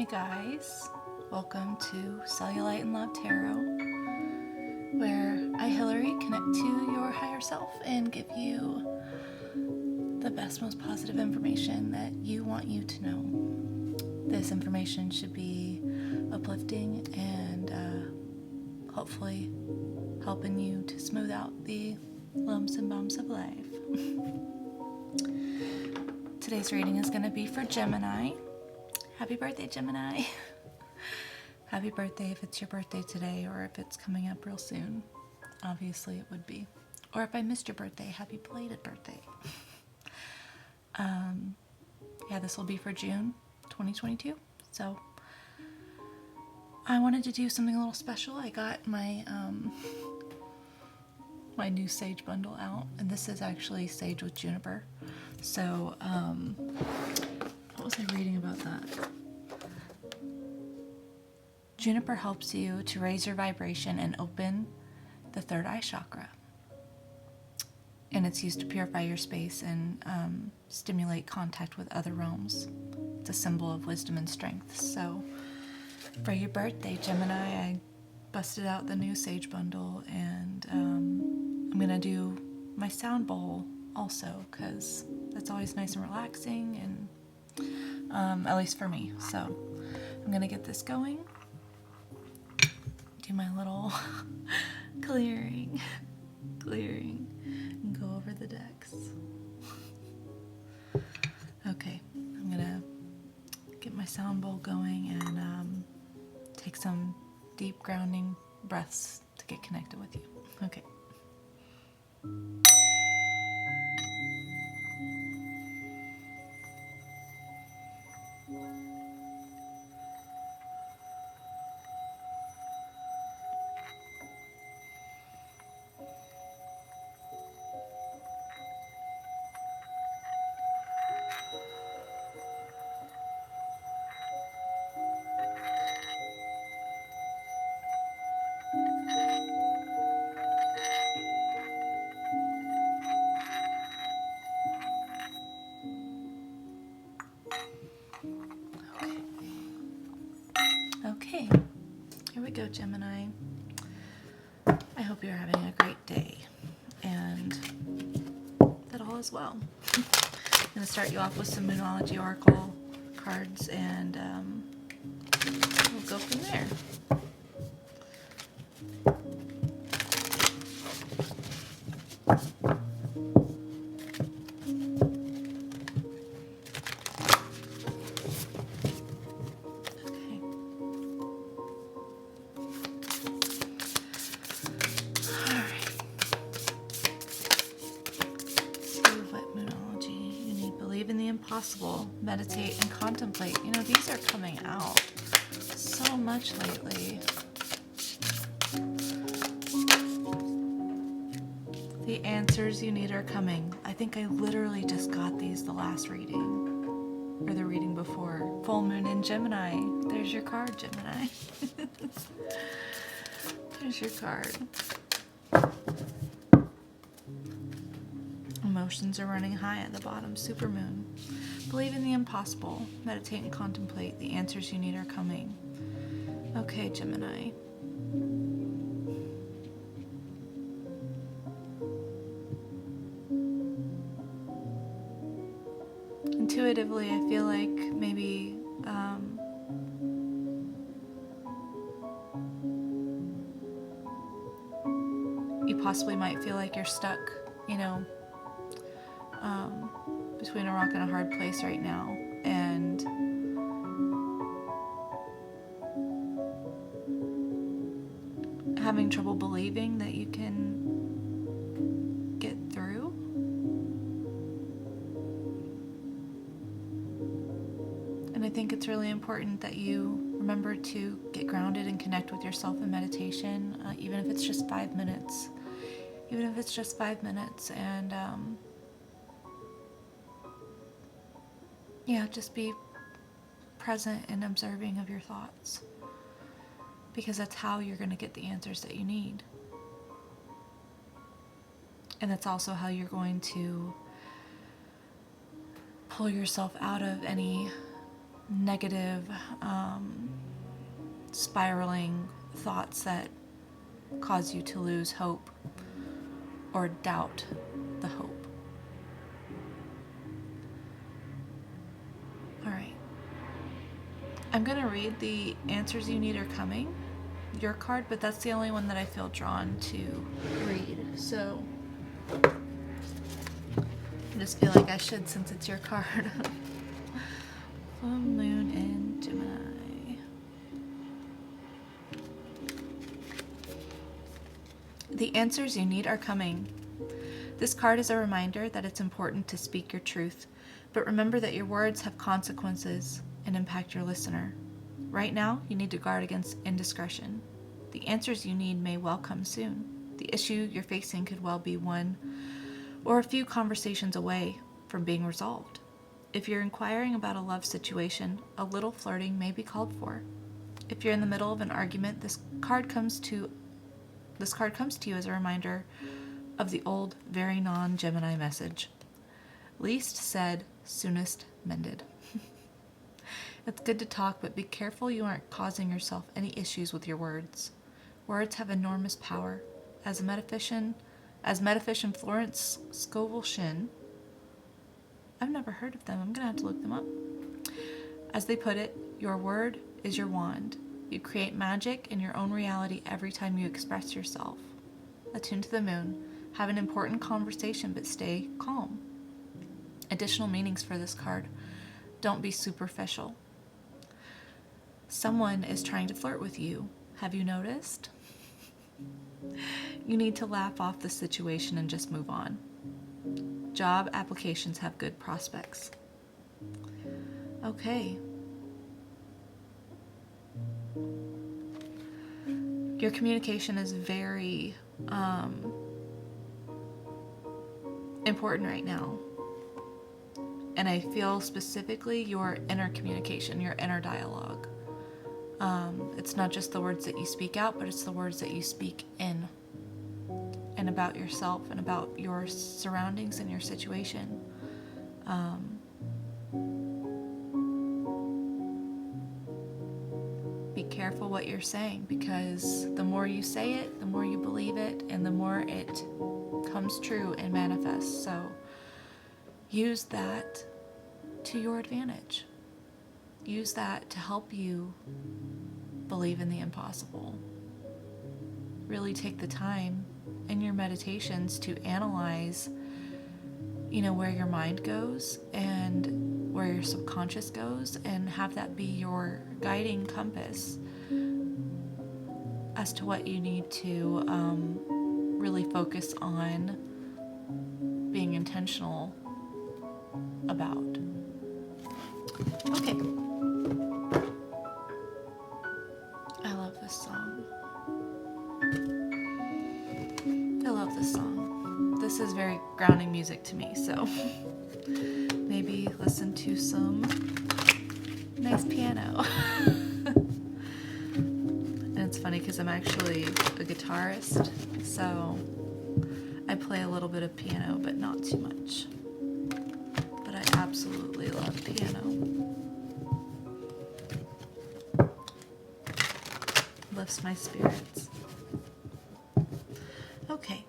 guys, welcome to Cellulite and Love Tarot, where I, Hillary, connect to your higher self and give you the best, most positive information that you want you to know. This information should be uplifting and hopefully helping you to smooth out the lumps and bumps of life. Today's reading is going to be for Gemini. Happy birthday, Gemini. Happy birthday if it's your birthday today or if it's coming up real soon. Obviously it would be. Or if I missed your birthday, happy belated birthday. This will be for June 2022. So I wanted to do something a little special. I got my my new sage bundle out, and this is actually sage with juniper. So what was I reading about that? Juniper helps you to raise your vibration and open the third eye chakra. And it's used to purify your space and stimulate contact with other realms. It's a symbol of wisdom and strength. So for your birthday, Gemini, I busted out the new sage bundle, and I'm going to do my sound bowl also, because that's always nice and relaxing, and at least for me. So I'm going to get this going. Do my little clearing, and go over the decks. Okay, I'm gonna get my sound bowl going and take some deep grounding breaths to get connected with you. Okay. Okay, here we go, Gemini. I hope you're having a great day and that all is well. I'm going to start you off with some Moonology Oracle cards, and we'll go from there. Possible, meditate and contemplate. You know, these are coming out so much lately. The answers you need are coming. I think I literally just got these the last reading, or the reading before. Full moon in Gemini. There's your card, Gemini. There's your card. Emotions are running high at the bottom. Supermoon. Believe in the impossible. Meditate and contemplate. The answers you need are coming. Okay, Gemini. Intuitively, I feel like maybe you possibly might feel like you're stuck, you know, between a rock and a hard place right now, and having trouble believing that you can get through. And I think it's really important that you remember to get grounded and connect with yourself in meditation, even if it's just 5 minutes. Even if it's just 5 minutes, and just be present and observing of your thoughts, because that's how you're going to get the answers that you need. And that's also how you're going to pull yourself out of any negative, spiraling thoughts that cause you to lose hope or doubt the hope. All right. I'm going to read the answers you need are coming, your card, but that's the only one that I feel drawn to read. So I just feel like I should since it's your card. Full moon in Gemini. The answers you need are coming. This card is a reminder that it's important to speak your truth, but remember that your words have consequences and impact your listener. Right now, you need to guard against indiscretion. The answers you need may well come soon. The issue you're facing could well be one or a few conversations away from being resolved. If you're inquiring about a love situation, a little flirting may be called for. If you're in the middle of an argument, this card comes to you as a reminder of the old, very non-Gemini message. Least said, soonest mended. It's good to talk, but be careful you aren't causing yourself any issues with your words. Words have enormous power. As metaphysician Florence Scovel Shinn, I've never heard of them, I'm going to have to look them up. As they put it, your word is your wand. You create magic in your own reality every time you express yourself. Attune to the moon. Have an important conversation, but stay calm. Additional meanings for this card. Don't be superficial. Someone is trying to flirt with you. Have you noticed? You need to laugh off the situation and just move on. Job applications have good prospects. Okay. Your communication is very important right now. And I feel specifically your inner communication, your inner dialogue. It's not just the words that you speak out, but it's the words that you speak in and about yourself and about your surroundings and your situation. Be careful what you're saying, because the more you say it, the more you believe it, and the more it comes true and manifests. So use that to your advantage. Use that to help you believe in the impossible. Really take the time in your meditations to analyze, where your mind goes and where your subconscious goes, and have that be your guiding compass as to what you need to really focus on being intentional about. Okay. I love this song. I love this song. This is very grounding music to me, so maybe listen to some nice piano. And it's funny because I'm actually a guitarist, so I play a little bit of piano, but not too much. But I absolutely love piano. Lifts my spirits. Okay,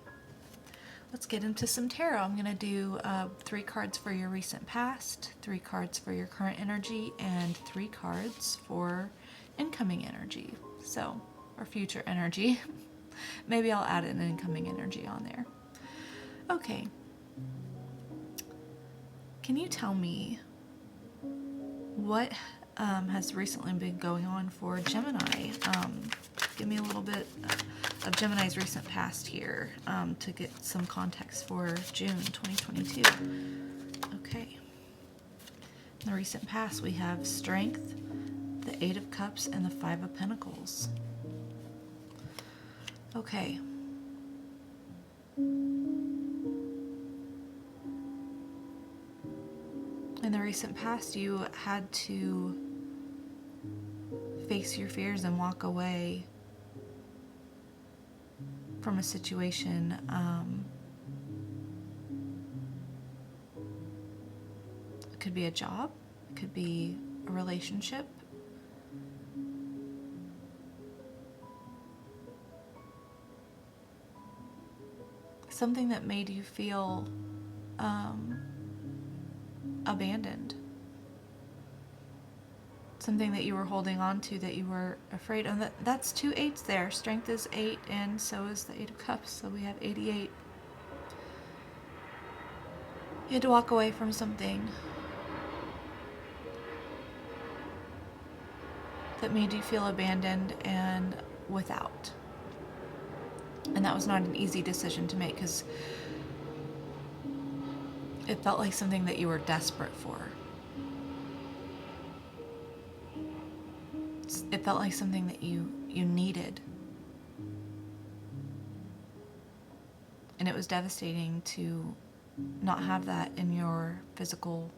let's get into some tarot. I'm going to do 3 cards for your recent past, 3 cards for your current energy, and 3 cards for incoming energy. So, or future energy. Maybe I'll add an incoming energy on there. Okay. Can you tell me what has recently been going on for Gemini? Give me a little bit of Gemini's recent past here to get some context for June 2022. Okay. In the recent past, we have Strength, the 8 of Cups, and the 5 of Pentacles. Okay. In the recent past, you had to face your fears and walk away from a situation. It could be a job, it could be a relationship. Something that made you feel abandoned. Something that you were holding on to that you were afraid of. That's 2 8s there. Strength is 8, and so is the 8 of Cups. So we have 88. You had to walk away from something that made you feel abandoned and without. And that was not an easy decision to make, because it felt like something that you were desperate for. It felt like something that you needed. And it was devastating to not have that in your physical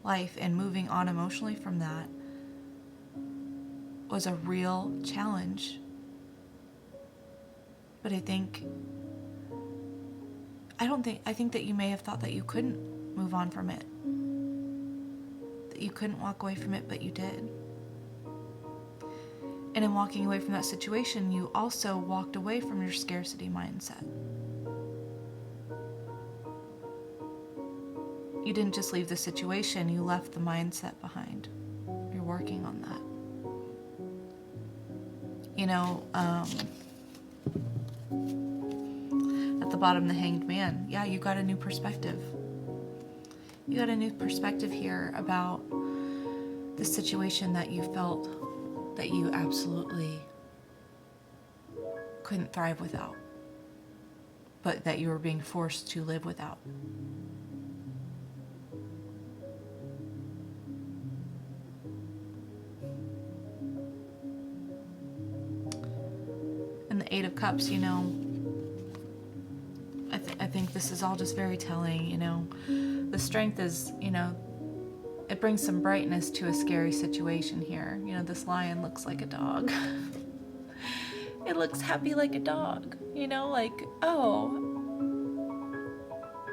life, and moving on emotionally from that was a real challenge. But I think that you may have thought that you couldn't move on from it, that you couldn't walk away from it, but you did. And in walking away from that situation, you also walked away from your scarcity mindset. You didn't just leave the situation, you left the mindset behind. You're working on that. At the bottom, the Hanged Man. Yeah, you got a new perspective. You got a new perspective here about the situation that you felt that you absolutely couldn't thrive without, but that you were being forced to live without. And the 8 of Cups, I think this is all just very telling. The Strength is, it brings some brightness to a scary situation here. This lion looks like a dog. It looks happy like a dog. Like, oh,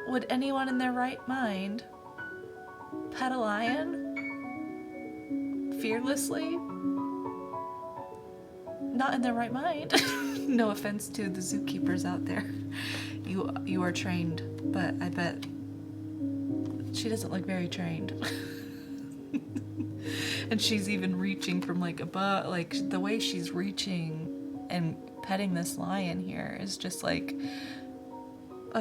would anyone in their right mind pet a lion fearlessly? Not in their right mind. No offense to the zookeepers out there. You are trained, but I bet she doesn't look very trained. And she's even reaching from above, the way she's reaching and petting this lion here is just a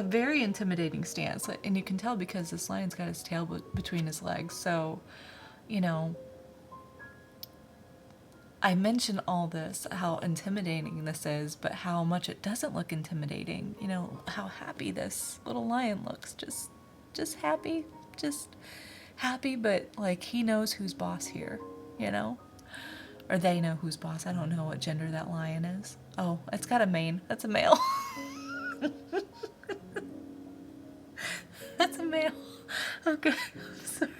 very intimidating stance. And you can tell because this lion's got his tail between his legs. So, I mention all this, how intimidating this is, but how much it doesn't look intimidating. How happy this little lion looks. Just happy. Just happy, but he knows who's boss here, Or they know who's boss. I don't know what gender that lion is. Oh, it's got a mane. That's a male. That's a male. Okay, I'm sorry.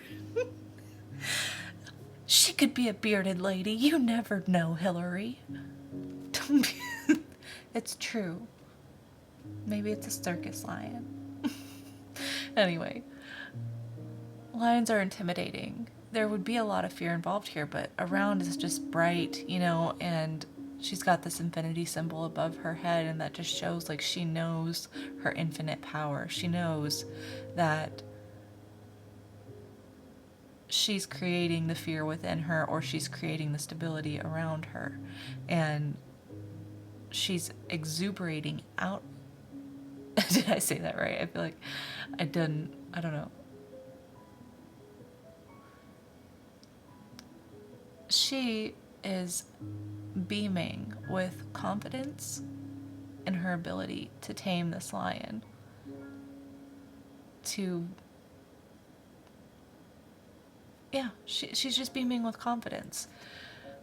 She could be a bearded lady. You never know, Hillary. It's true. Maybe it's a circus lion. Anyway, lions are intimidating. There would be a lot of fear involved here, but around is just bright, and she's got this infinity symbol above her head, and that just shows she knows her infinite power. She knows that she's creating the fear within her, or she's creating the stability around her, and she's exuberating out. Did I say that right? I feel like I didn't. I don't know. She is beaming with confidence in her ability to tame this lion, she's just beaming with confidence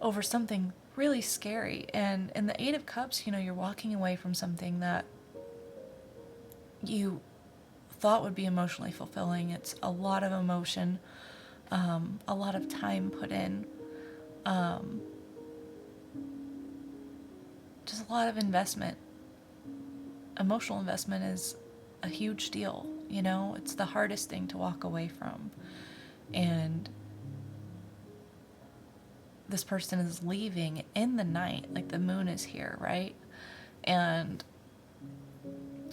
over something really scary. And in the 8 of Cups, you're walking away from something that you thought would be emotionally fulfilling. It's a lot of emotion, a lot of time put in, just a lot of investment. Emotional investment is a huge deal, it's the hardest thing to walk away from. And this person is leaving in the night, like the moon is here, right? And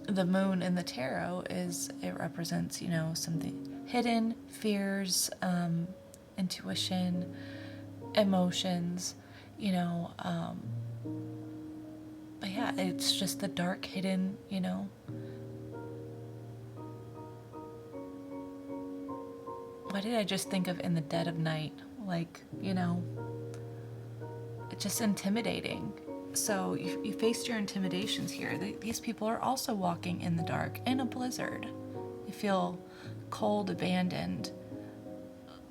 the moon in the tarot it represents, something hidden, fears, intuition, emotions, but yeah, it's just the dark hidden, What did I just think of in the dead of night? Like, it's just intimidating. So you faced your intimidations here. These people are also walking in the dark in a blizzard. You feel cold, abandoned,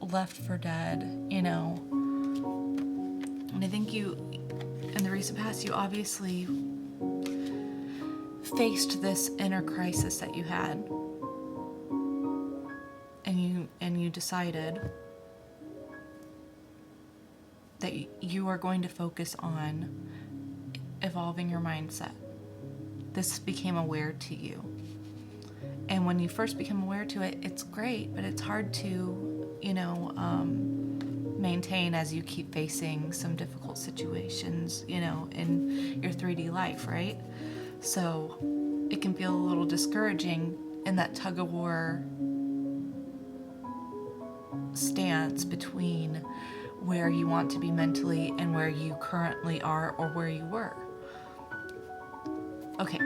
left for dead, And I think in the recent past, you obviously faced this inner crisis that you had. And you decided that you are going to focus on evolving your mindset. This became aware to you. And when you first become aware to it, it's great, but it's hard to, maintain as you keep facing some difficult situations, in your 3D life, right? So it can feel a little discouraging in that tug-of-war stance between where you want to be mentally and where you currently are or where you were. Okay,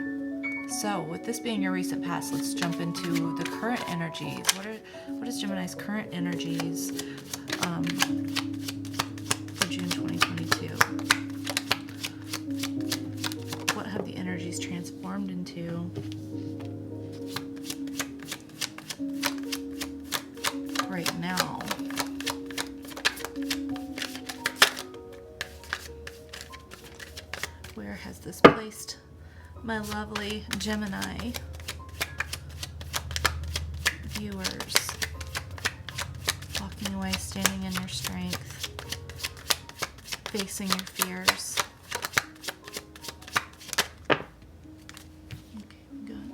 so with this being your recent past, let's jump into the current energies. What is Gemini's current energies for June 2022? What have the energies transformed into? Right now. Where has this placed my lovely Gemini viewers? Walking away, standing in your strength, facing your fears. Okay, good.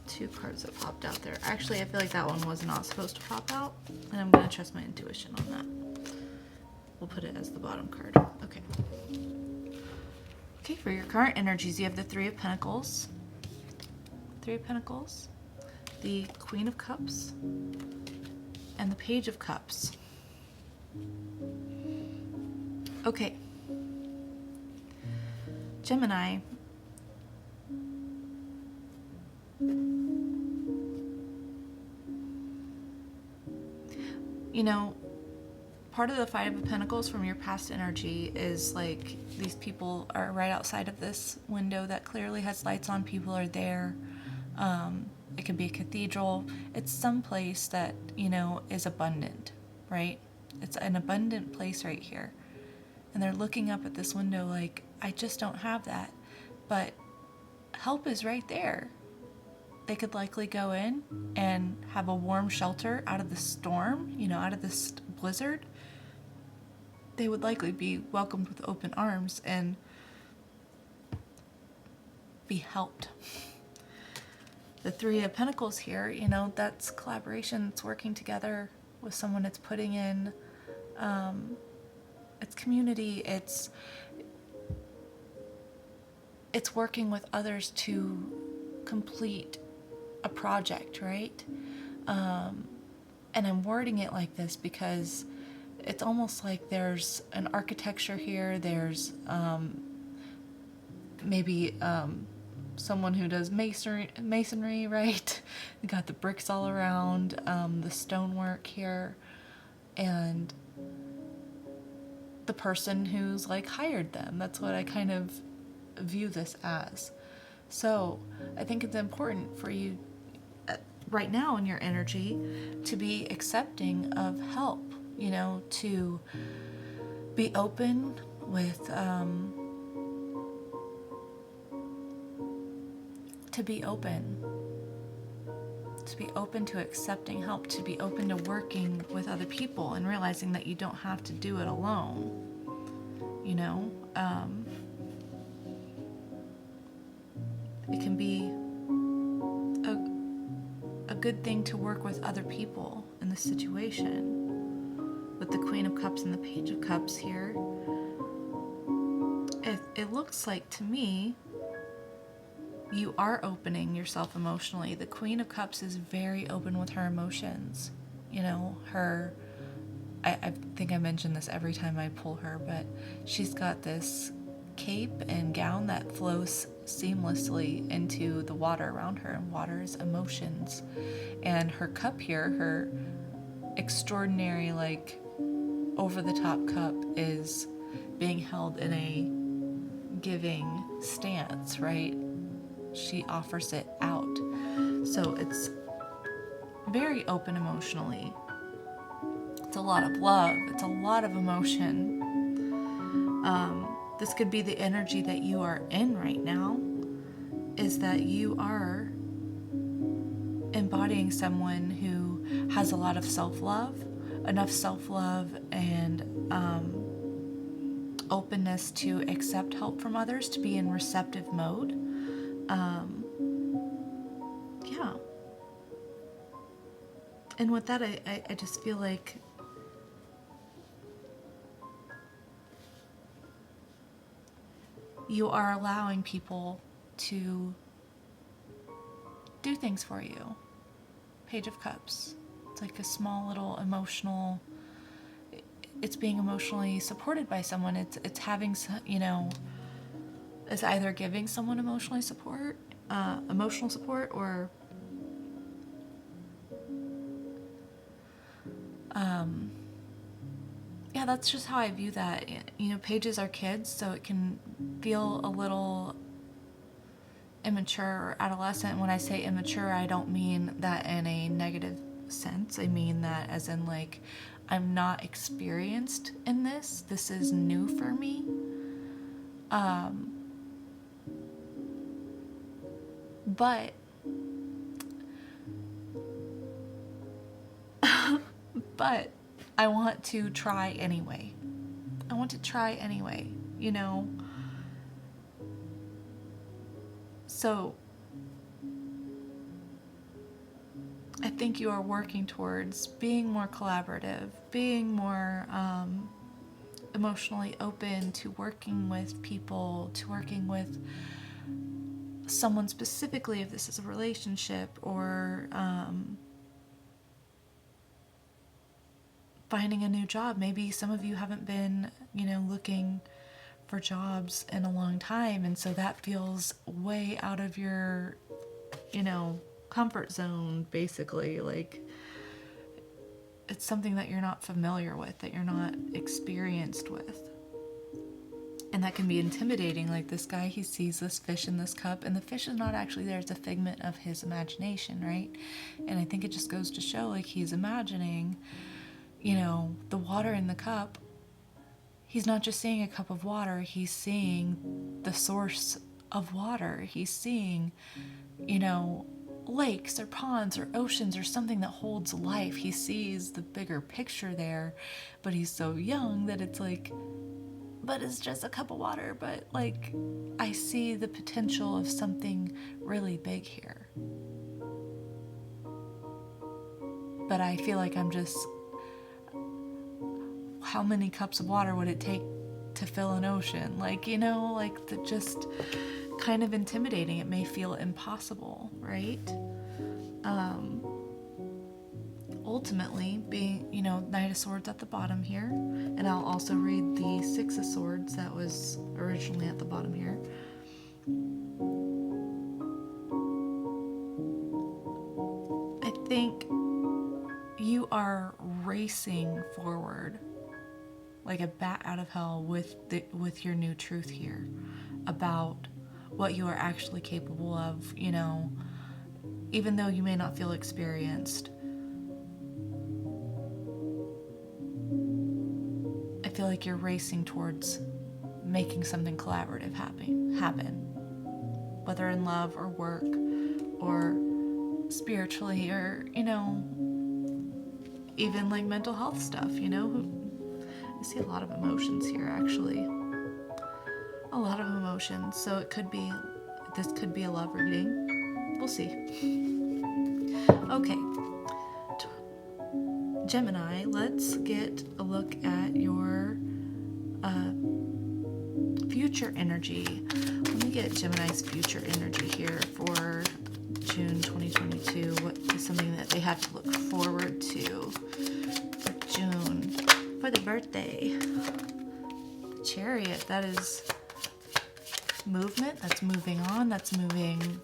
2 cards that popped out there. Actually, I feel like that one was not supposed to pop out, and I'm going to trust my intuition on that. We'll put it as the bottom card. Okay. Okay, for your current energies, you have the 3 of Pentacles, 3 of Pentacles, the Queen of Cups, and the Page of Cups. Okay. Gemini. Part of the 5 of Pentacles from your past energy is like these people are right outside of this window that clearly has lights on. People are there. It could be a cathedral. It's some place that, is abundant, right? It's an abundant place right here. And they're looking up at this window like, I just don't have that. But help is right there. They could likely go in and have a warm shelter out of the storm, out of this blizzard. They would likely be welcomed with open arms and be helped. The 3 of Pentacles here, that's collaboration. It's working together with someone. It's putting in, it's community. It's working with others to complete a project, right? And I'm wording it like this because it's almost like there's an architecture here. There's maybe someone who does masonry, right? You got the bricks all around, the stonework here, and the person who's like hired them. That's what I kind of view this as. So I think it's important for you right now in your energy to be accepting of help, to be open with, to be open to accepting help, to be open to working with other people and realizing that you don't have to do it alone, it can be a good thing to work with other people in this situation with the Queen of Cups and the Page of Cups here, it looks like to me you are opening yourself emotionally. The Queen of Cups is very open with her emotions. You know, I think I mention this every time I pull her, but she's got this cape and gown that flows seamlessly into the water around her, and water is emotions. And her cup here, her extraordinary, like, over-the-top cup is being held in a giving stance, right? She offers it out. So it's very open emotionally. It's a lot of love. It's a lot of emotion. This could be the energy that you are in right now, is that you are embodying someone who has a lot of self-love, enough self-love and openness to accept help from others, to be in receptive mode. Yeah. And with that, I just feel like you are allowing people to do things for you. Page of Cups. It's like a small little emotional, it's being emotionally supported by someone. It's having, you know, it's either giving someone emotional support, or yeah, that's just how I view that. You know, pages are kids, so it can feel a little immature or adolescent. When I say immature, I don't mean that in a negative sense. I mean that as in, like, I'm not experienced in this. This is new for me. But but I want to try anyway. I want to try anyway, you know. So I think you are working towards being more collaborative, being more emotionally open to working with people, to working with someone specifically, if this is a relationship, or finding a new job. Maybe some of you haven't been, you know, looking for jobs in a long time, and so that feels way out of your, you know, comfort zone, basically. Like, it's something that you're not familiar with, that you're not experienced with. And that can be intimidating. Like, this guy, he sees this fish in this cup, and the fish is not actually there. It's a figment of his imagination, right? And I think it just goes to show, like, he's imagining, you know, the water in the cup. He's not just seeing a cup of water, he's seeing the source of water. He's seeing, you know, lakes or ponds or oceans or something that holds life. He sees the bigger picture there, but he's so young that it's like, but it's just a cup of water. But, like, I see the potential of something really big here. But I feel like I'm just, how many cups of water would it take to fill an ocean? Like, you know, like, just kind of intimidating. It may feel impossible, right? Ultimately, being, you know, Knight of Swords at the bottom here, and I'll also read the Six of Swords that was originally at the bottom here. I think you are racing forward like a bat out of hell with your new truth here about what you are actually capable of, you know, even though you may not feel experienced. I feel like you're racing towards making something collaborative happen, whether in love or work or spiritually, or, you know, even like mental health stuff, you know. I see a lot of emotions here, actually. A lot of emotions. So it could be, this could be a love reading. We'll see. Okay. Gemini, let's get a look at your future energy. Let me get Gemini's future energy here for June 2022. What is something that they have to look forward to for June, for the birthday? Chariot, that is movement, that's moving on, that's moving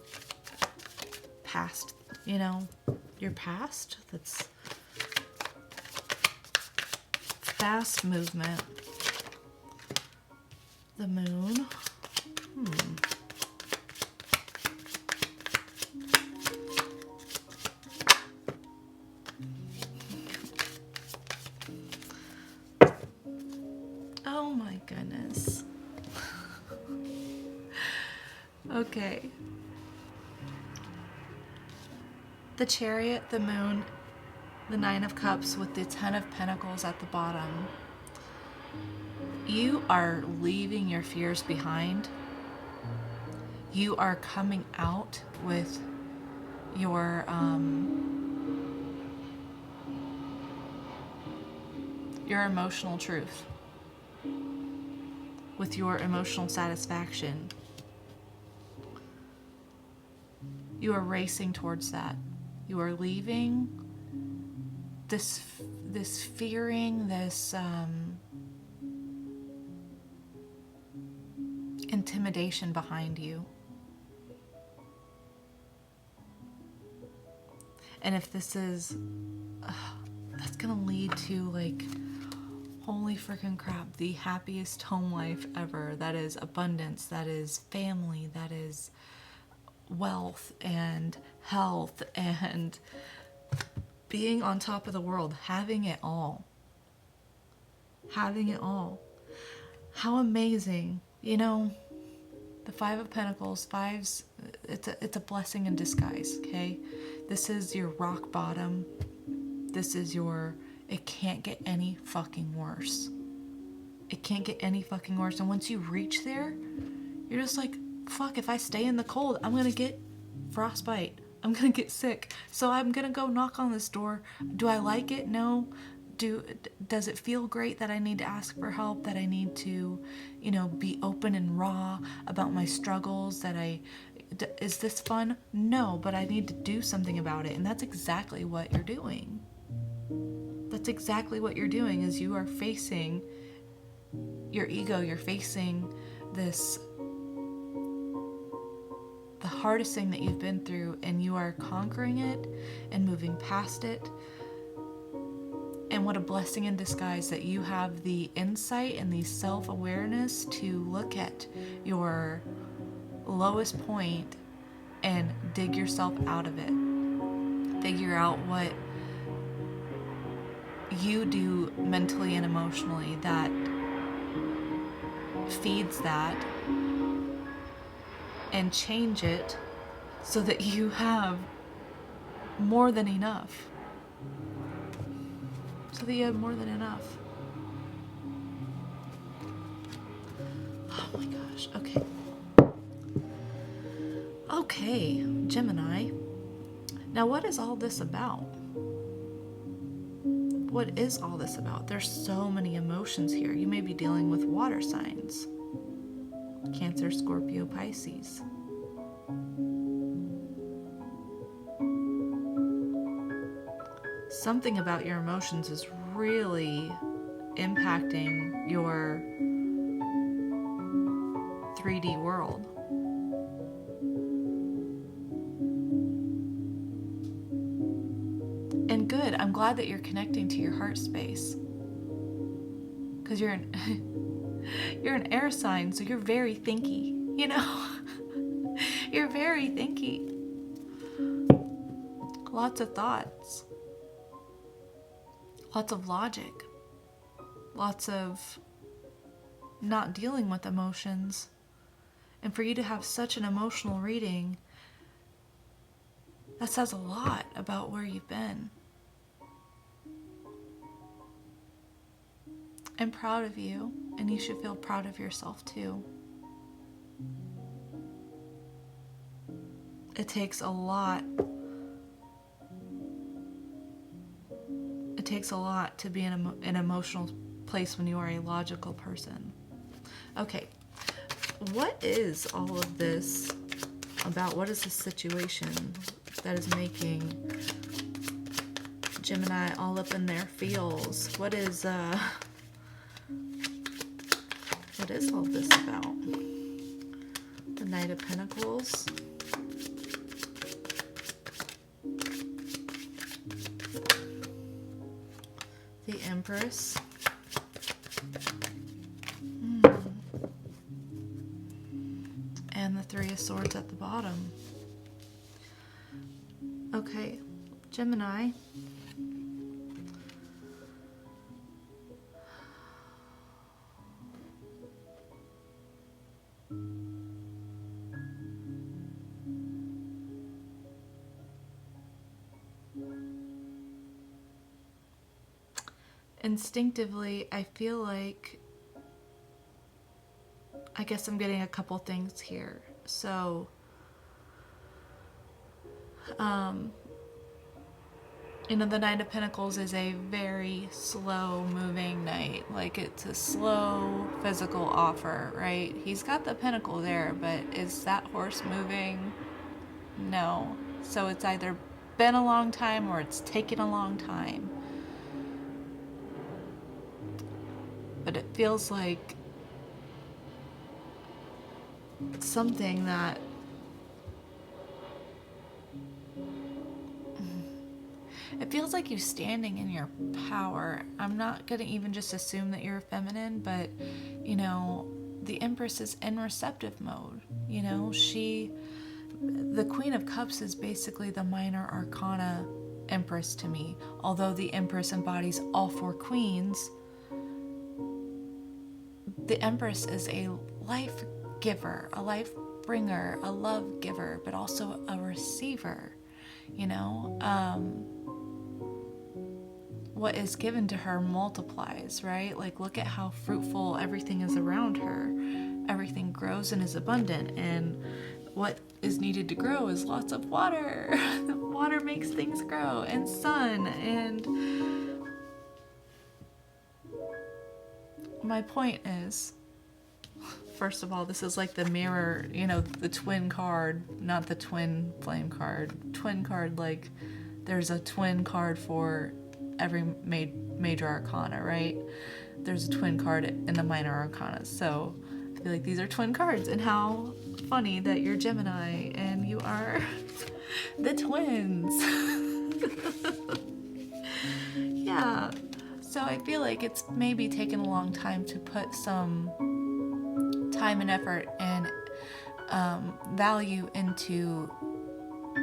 past, you know, your past. That's fast movement. The moon. Oh my goodness. Okay. The Chariot, the moon, the Nine of Cups with the Ten of Pentacles at the bottom. You are leaving your fears behind. You are coming out with your emotional truth, with your emotional satisfaction. You are racing towards that. You are leaving this fearing, this intimidation behind you. And if this is, that's gonna lead to, like, holy freaking crap, the happiest home life ever. That is abundance, that is family, that is wealth and health and being on top of the world, having it all. Having it all. How amazing. You know, the Five of Pentacles, fives, it's a blessing in disguise, okay? This is your rock bottom. This is your, it can't get any fucking worse. It can't get any fucking worse. And once you reach there, you're just like, fuck, if I stay in the cold, I'm gonna get frostbite. I'm gonna get sick. So I'm gonna go knock on this door. Do I like it? No. Does it feel great that I need to ask for help, that I need to, you know, be open and raw about my struggles, is this fun? No, but I need to do something about it. And that's exactly what you're doing. That's exactly what you're doing, is you are facing your ego. You're facing this, the hardest thing that you've been through, and you are conquering it and moving past it. And what a blessing in disguise that you have the insight and the self-awareness to look at your lowest point and dig yourself out of it. Figure out what you do mentally and emotionally that feeds that, and change it so that you have more than enough. So that you have more than enough. Oh my gosh, okay. Okay, Gemini. Now what is all this about? What is all this about? There's so many emotions here. You may be dealing with water signs. Cancer, Scorpio, Pisces. Something about your emotions is really impacting your 3D world. And good, I'm glad that you're connecting to your heart space. Because you're an air sign, so you're very thinky, you know? You're very thinky. Lots of thoughts. Lots of logic. Lots of not dealing with emotions. And for you to have such an emotional reading, that says a lot about where you've been. I'm proud of you, and you should feel proud of yourself too. It takes a lot. It takes a lot to be in an emotional place when you are a logical person. Okay, what is all of this about? What is the situation that is making Gemini all up in their feels? What is all this about? The Knight of Pentacles. The Empress. And the Three of Swords at the bottom. Okay, Gemini. Instinctively, I feel like, I guess I'm getting a couple things here. So, you know, the Knight of Pentacles is a very slow moving knight. Like, it's a slow physical offer, right? He's got the pentacle there, but is that horse moving? No. So it's either been a long time or it's taken a long time. But it feels like something that it feels like you standing in your power. I'm not going to even just assume that you're feminine, but, you know, the Empress is in receptive mode. You know, the Queen of Cups is basically the minor arcana Empress to me. Although the Empress embodies all four queens, the Empress is a life giver, a life bringer, a love giver, but also a receiver. You know, what is given to her multiplies, right? Like, look at how fruitful everything is around her. Everything grows and is abundant, and what is needed to grow is lots of water. Water makes things grow, and sun, and my point is, first of all, this is like the mirror, you know, the twin card, not the twin flame card. Twin card, like, there's a twin card for every major arcana, right? There's a twin card in the minor arcana. So I feel like these are twin cards, and how funny that you're Gemini and you are the twins. Yeah. So I feel like it's maybe taken a long time to put some time and effort and value into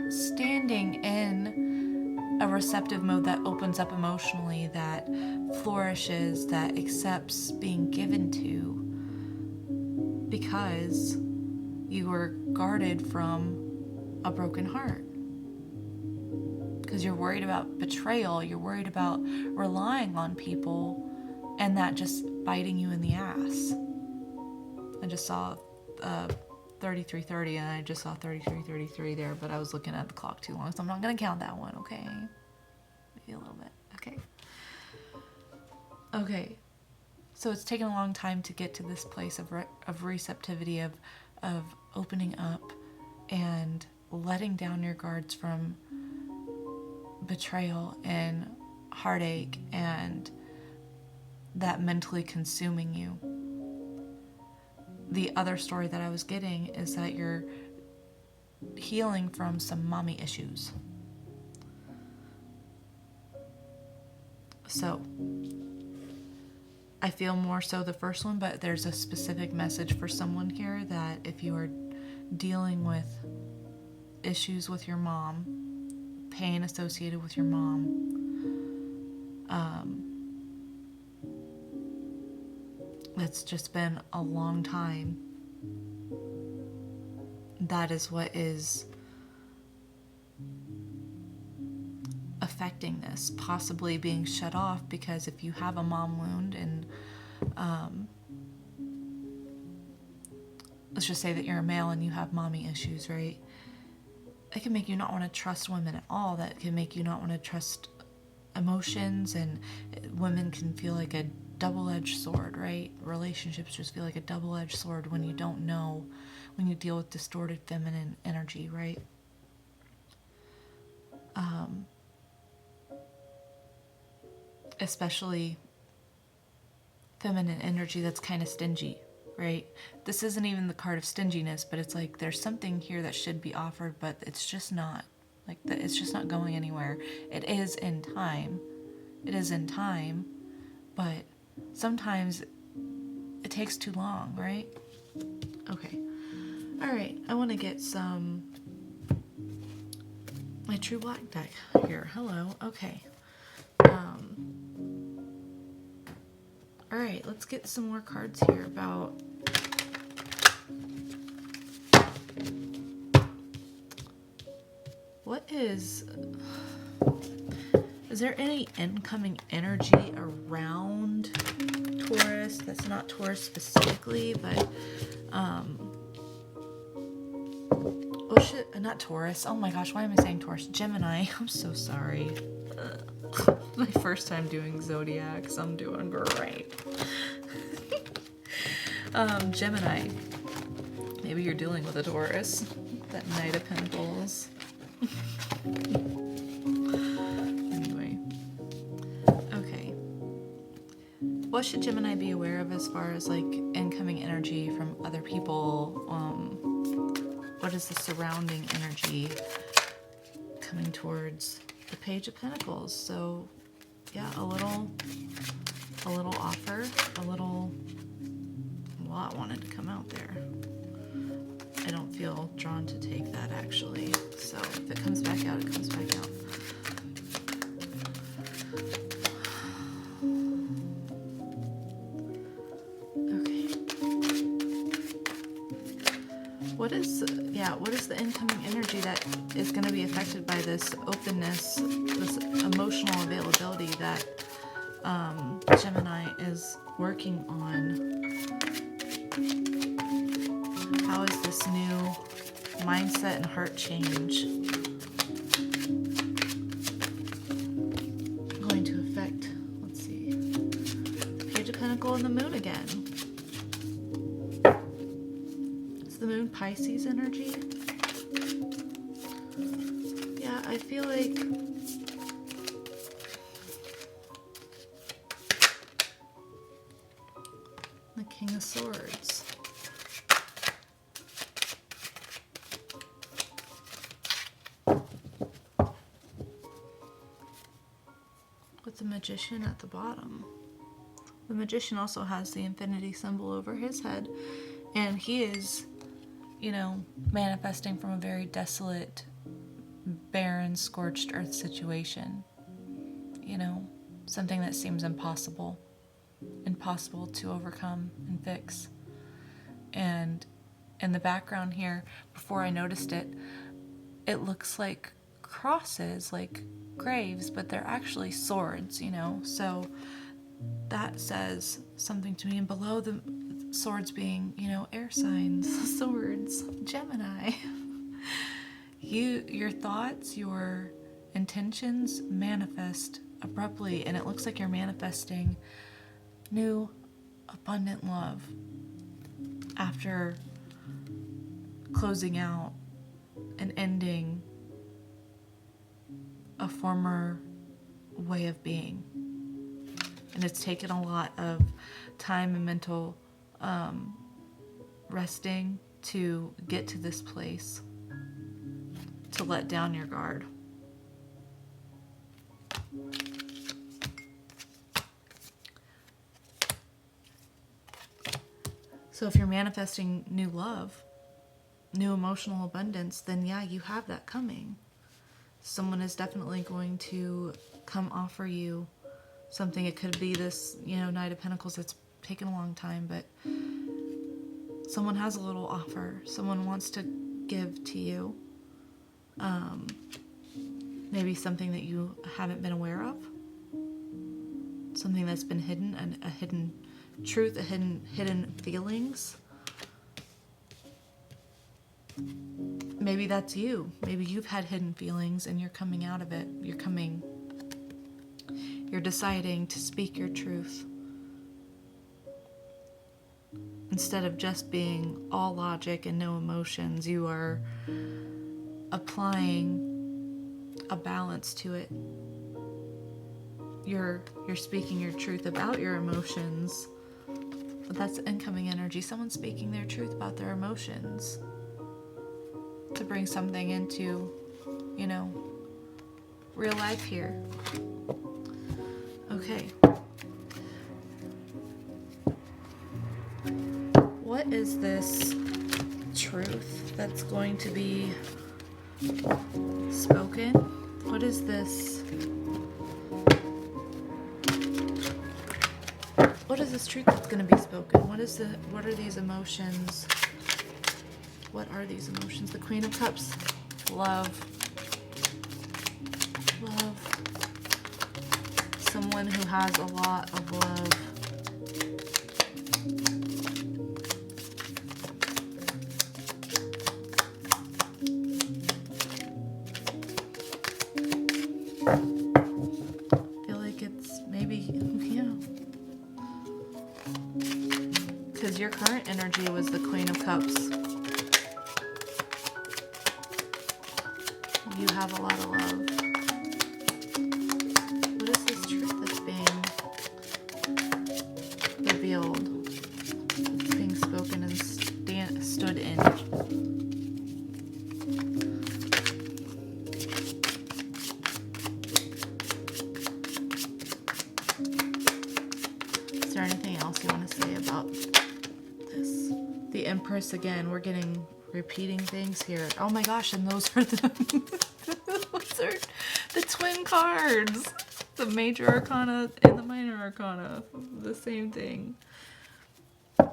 standing in a receptive mode that opens up emotionally, that flourishes, that accepts being given to, because you were guarded from a broken heart. Because you're worried about betrayal, you're worried about relying on people, and that just biting you in the ass. I just saw 33:30, and I just saw 33:33 there, but I was looking at the clock too long, so I'm not going to count that one, okay? Maybe a little bit, okay. Okay, so it's taken a long time to get to this place of receptivity, of opening up and letting down your guards from betrayal and heartache and that mentally consuming you. The other story that I was getting is that you're healing from some mommy issues. So I feel more so the first one, but there's a specific message for someone here that if you are dealing with issues with your mom, pain associated with your mom, it's just been a long time. That is what is affecting this, possibly being shut off, because if you have a mom wound and let's just say that you're a male and you have mommy issues, right? It can make you not want to trust women at all. That can make you not want to trust emotions, and women can feel like a double-edged sword, right? Relationships just feel like a double-edged sword when you don't know, when you deal with distorted feminine energy, right? Especially feminine energy that's kind of stingy, right? This isn't even the card of stinginess, but it's like there's something here that should be offered, but it's just not. Like, it's just not going anywhere. It is in time. It is in time, but sometimes it takes too long, right? Okay. All right. I want to get my True Black deck here. Hello. Okay. All right. Let's get some more cards here about what is there any incoming energy around Taurus that's not Taurus specifically, but oh shit, not Taurus. Oh my gosh, why am I saying Taurus? Gemini. I'm so sorry. My first time doing zodiacs. I'm doing great. Gemini. Maybe you're dealing with a Taurus. That Knight of Pentacles. Anyway. Okay. What should Gemini be aware of as far as like incoming energy from other people? What is the surrounding energy coming towards the Page of Pentacles? So yeah, a little offer, a lot wanted to come out there. I don't feel drawn to take that actually. So if it comes back out, it comes back out. Okay. What is the incoming energy that is going to be affected by this openness, this emotional availability that Gemini is working on? How is this new mindset and heart change going to affect, let's see, Page of Pentacles and the Moon again. Is the Moon Pisces energy? Yeah, I feel like the King of Swords. The Magician at the bottom. The Magician also has the infinity symbol over his head, and he is, you know, manifesting from a very desolate, barren, scorched earth situation. You know, something that seems impossible to overcome and fix. And in the background here, before I noticed it, it looks like crosses, like graves, but they're actually swords, you know, so that says something to me. And below the swords being, you know, air signs, swords, Gemini. Your thoughts, your intentions manifest abruptly, and it looks like you're manifesting new abundant love after closing out and ending a former way of being. And it's taken a lot of time and mental resting to get to this place, to let down your guard. So if you're manifesting new love, new emotional abundance, then yeah, you have that coming. Someone is definitely going to come offer you something. It could be this, you know, Knight of Pentacles that's taken a long time, but someone has a little offer. Someone wants to give to you. Maybe something that you haven't been aware of. Something that's been hidden, and a hidden truth, a hidden feelings. Maybe that's you. Maybe you've had hidden feelings and you're coming out of it. You're coming You're deciding to speak your truth. Instead of just being all logic and no emotions, you are applying a balance to it. You're speaking your truth about your emotions, but that's incoming energy. Someone's speaking their truth about their emotions to bring something into, real life here. Okay. What is this truth that's going to be spoken? What is this? What is this truth that's going to be spoken? What are these emotions? What are these emotions? The Queen of Cups. Love. Love. Someone who has a lot of love. I feel like it's maybe, because your current energy was the Queen of Cups. You have a lot of love. What is this truth that's being revealed? It's being spoken and stood in. Is there anything else you want to say about this? The Empress again. We're getting repeating things here. Oh my gosh, and those are those are the twin cards. The Major Arcana and the Minor Arcana. The same thing. Oh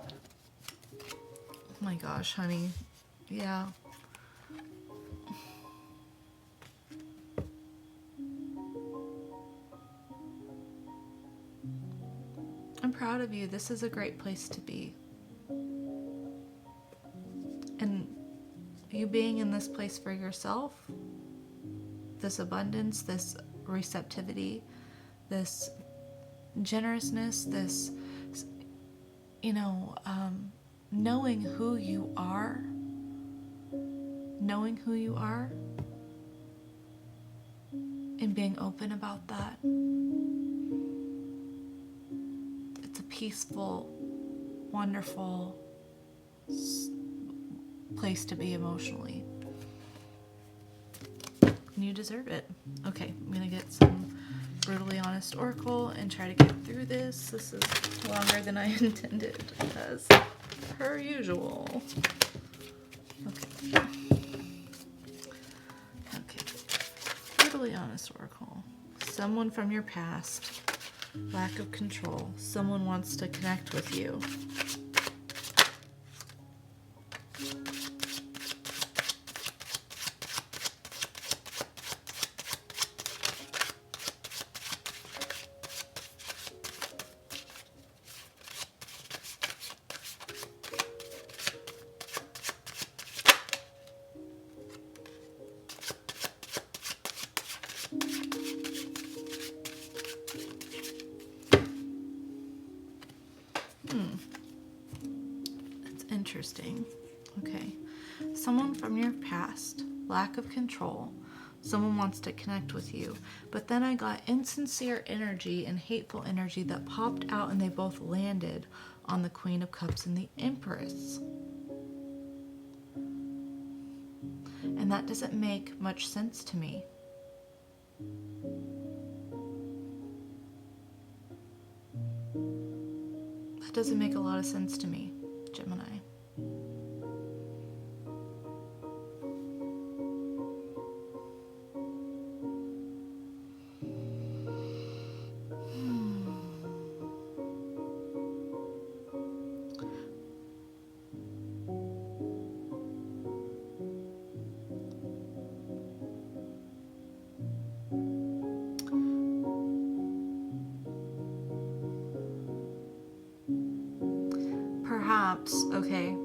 my gosh, honey. Yeah. I'm proud of you. This is a great place to be. And you being in this place for yourself, this abundance, this receptivity, this generousness, this, knowing who you are, and being open about that. It's a peaceful, wonderful place to be emotionally. And you deserve it. Okay, I'm gonna get some Brutally Honest Oracle and try to get through this. This is longer than I intended, as per usual. Okay. Brutally Honest Oracle. Someone from your past. Lack of control. Someone wants to connect with you. That's interesting. Okay. Someone from your past, lack of control. Someone wants to connect with you. But then I got insincere energy and hateful energy that popped out, and they both landed on the Queen of Cups and the Empress. And that doesn't make much sense to me. That doesn't make a lot of sense to me, Gemini. Perhaps, okay.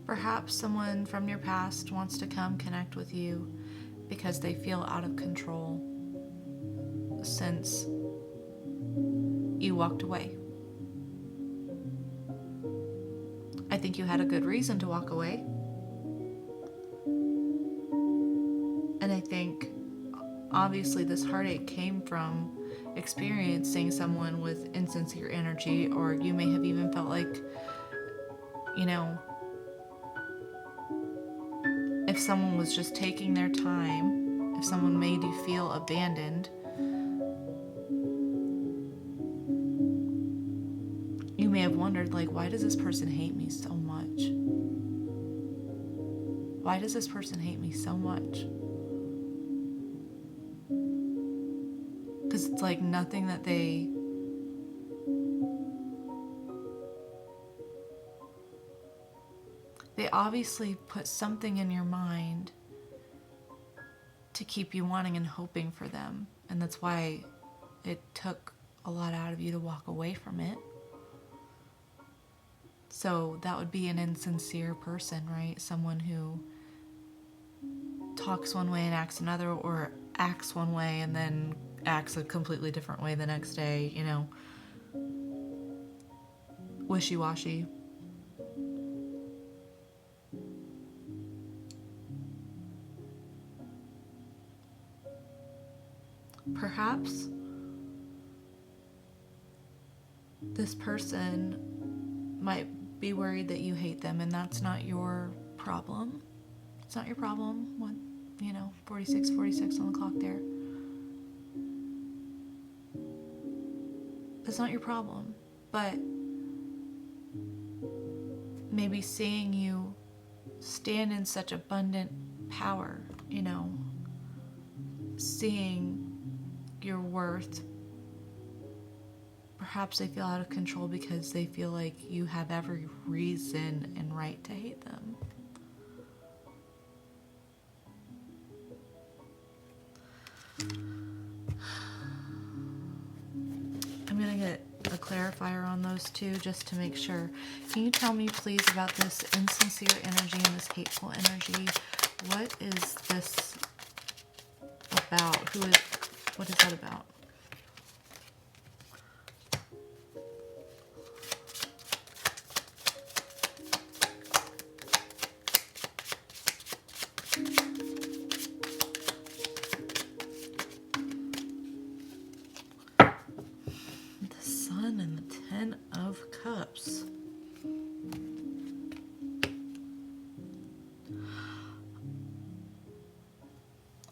Perhaps someone from your past wants to come connect with you because they feel out of control since you walked away. I think you had a good reason to walk away. And I think obviously this heartache came from experiencing someone with insincere energy, or you may have even felt like, you know, if someone was just taking their time, if someone made you feel abandoned, you may have wondered, like, why does this person hate me so much? Why does this person hate me so much? Because it's like nothing that they obviously put something in your mind to keep you wanting and hoping for them. And that's why it took a lot out of you to walk away from it. So that would be an insincere person, right? Someone who talks one way and acts another, or acts one way and then acts a completely different way the next day, you know. Wishy-washy. Perhaps this person might be worried that you hate them, and that's not your problem. It's not your problem. 46 on the clock there. That's not your problem. But maybe seeing you stand in such abundant power, you know, seeing your worth, perhaps they feel out of control because they feel like you have every reason and right to hate them. I'm going to get a clarifier on those two just to make sure. Can you tell me please about this insincere energy and this hateful energy? What is this about? What is that about? The Sun and the Ten of Cups.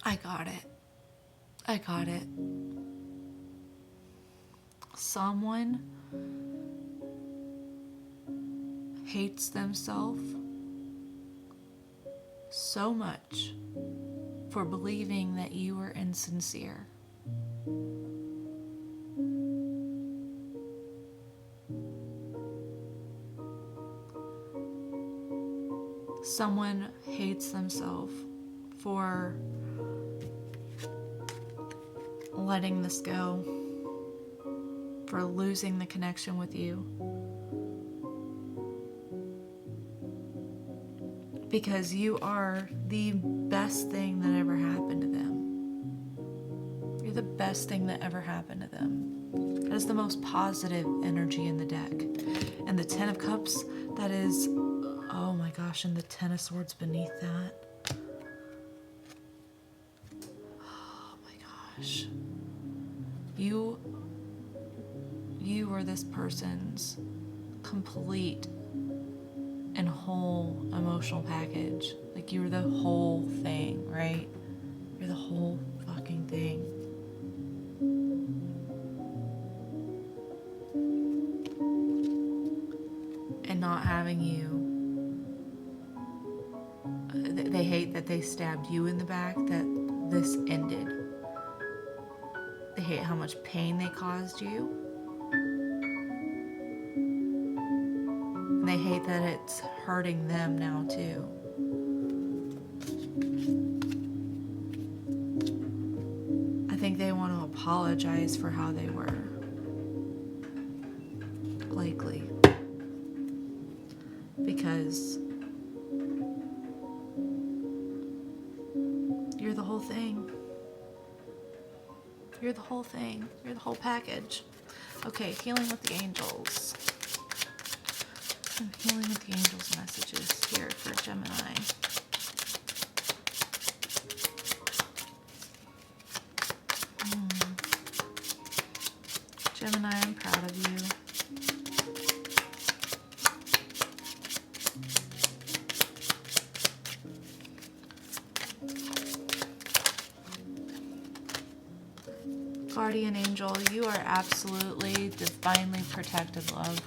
I got it. Someone hates themselves so much for believing that you were insincere. Someone hates themselves for letting this go, for losing the connection with you, because you are the best thing that ever happened to them. You're the best thing that ever happened to them. That is the most positive energy in the deck. And the Ten of Cups, that is, oh my gosh, and the Ten of Swords beneath that. Oh my gosh. You are this person's complete and whole emotional package. Like, you're the whole thing, right? You're the whole fucking thing. And not having you, they hate that they stabbed you in the back, that this ended. They hate how much pain they caused you. And they hate that it's hurting them now too. I think they want to apologize for how they were. Likely. Because whole thing. You're the whole thing. You're the whole package. Okay, healing with the angels. I'm healing with the angels messages here for Gemini. Gemini, I'm proud of you. Guardian angel, you are absolutely divinely protected, love.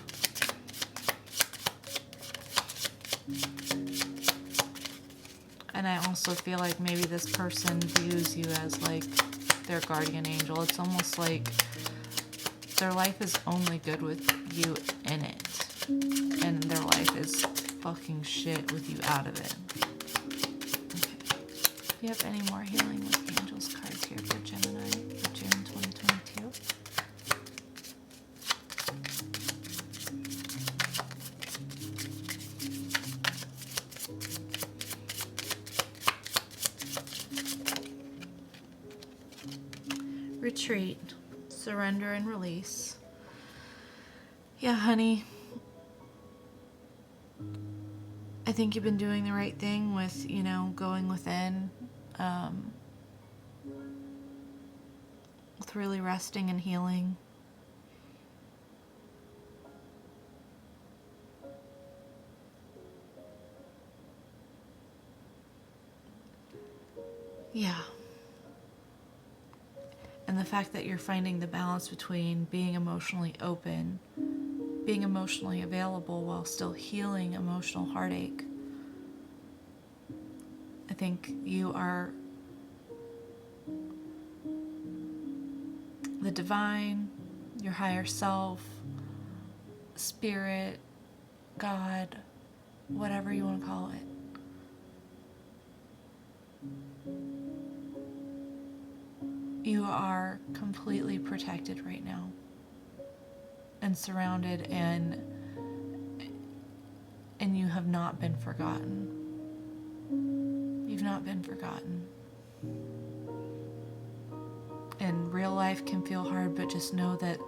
And I also feel like maybe this person views you as like their guardian angel. It's almost like their life is only good with you in it, and their life is fucking shit with you out of it. Okay. Do you have any more healing with the angels cards here for Gemini for June 2022? Retreat, surrender and release. Yeah, honey. I think you've been doing the right thing with, you know, going within, with really resting and healing. Yeah. And the fact that you're finding the balance between being emotionally open, being emotionally available while still healing emotional heartache. I think you are the divine, your higher self, spirit, God, whatever you want to call it. You are completely protected right now and surrounded, and you have not been forgotten. You've not been forgotten. And real life can feel hard, but just know that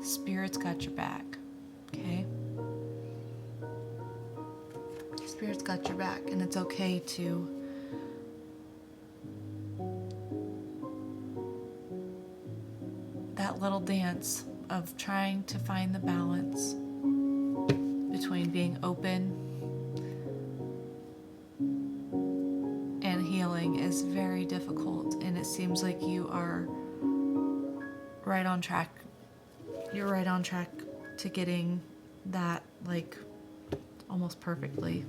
Spirit's got your back, okay? Spirit's got your back, and it's okay to that little dance of trying to find the balance between being open and healing is very difficult, and it seems like you are right on track. You're right on track to getting that, like, almost perfectly.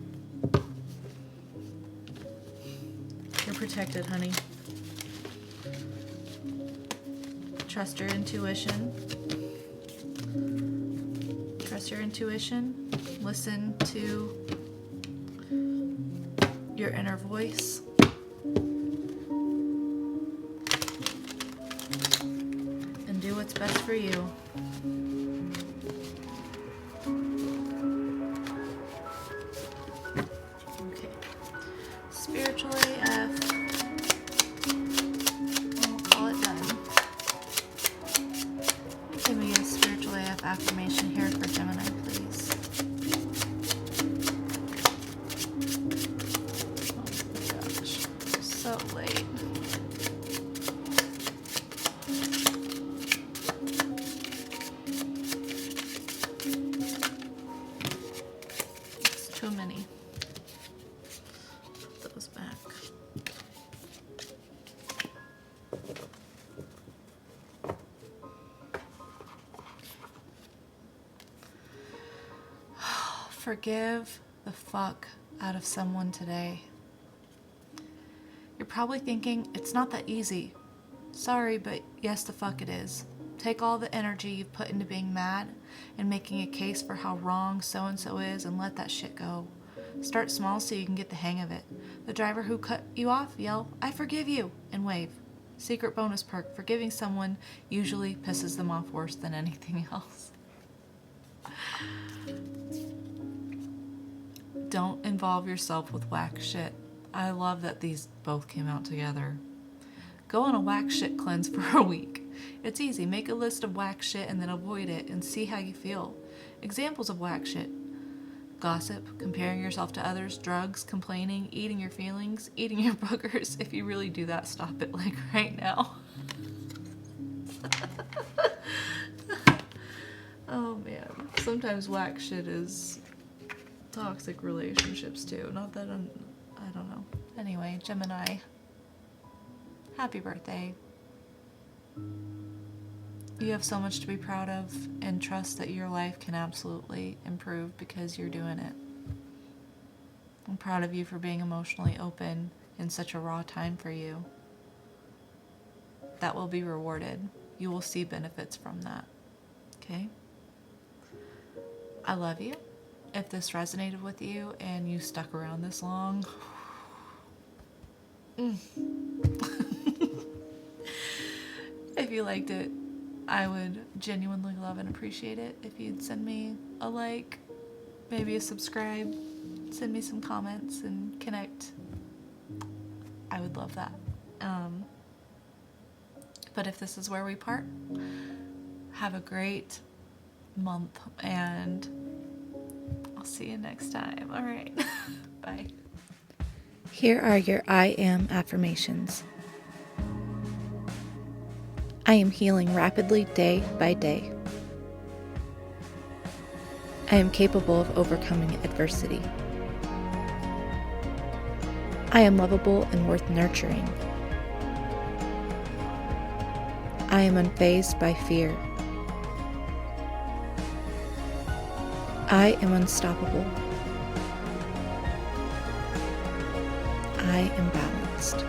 You're protected, honey. Trust your intuition. Trust your intuition. Listen to your inner voice. And do what's best for you. Okay. Spiritual AF. Affirmation here for Gemini, please. Oh my gosh, so late. It's too many. Put those back. Forgive the fuck out of someone today. You're probably thinking, it's not that easy. Sorry, but yes, the fuck it is. Take all the energy you've put into being mad and making a case for how wrong so-and-so is and let that shit go. Start small so you can get the hang of it. The driver who cut you off, yell, "I forgive you," and wave. Secret bonus perk, forgiving someone usually pisses them off worse than anything else. Don't involve yourself with whack shit. I love that these both came out together. Go on a whack shit cleanse for a week. It's easy. Make a list of whack shit and then avoid it and see how you feel. Examples of whack shit: gossip, comparing yourself to others, drugs, complaining, eating your feelings, eating your boogers. If you really do that, stop it, like right now. Oh man. Sometimes whack shit is toxic relationships too. Not that I don't know. Anyway, Gemini, happy birthday. You have so much to be proud of, and trust that your life can absolutely improve because you're doing it. I'm proud of you for being emotionally open in such a raw time for you. That will be rewarded. You will see benefits from that. Okay? I love you. If this resonated with you and you stuck around this long, if you liked it, I would genuinely love and appreciate it if you'd send me a like, maybe a subscribe, send me some comments and connect. I would love that. But if this is where we part, have a great month and I'll see you next time. All right. Bye. Here are your I am affirmations. I am healing rapidly day by day. I am capable of overcoming adversity. I am lovable and worth nurturing. I am unfazed by fear. I am unstoppable. I am balanced.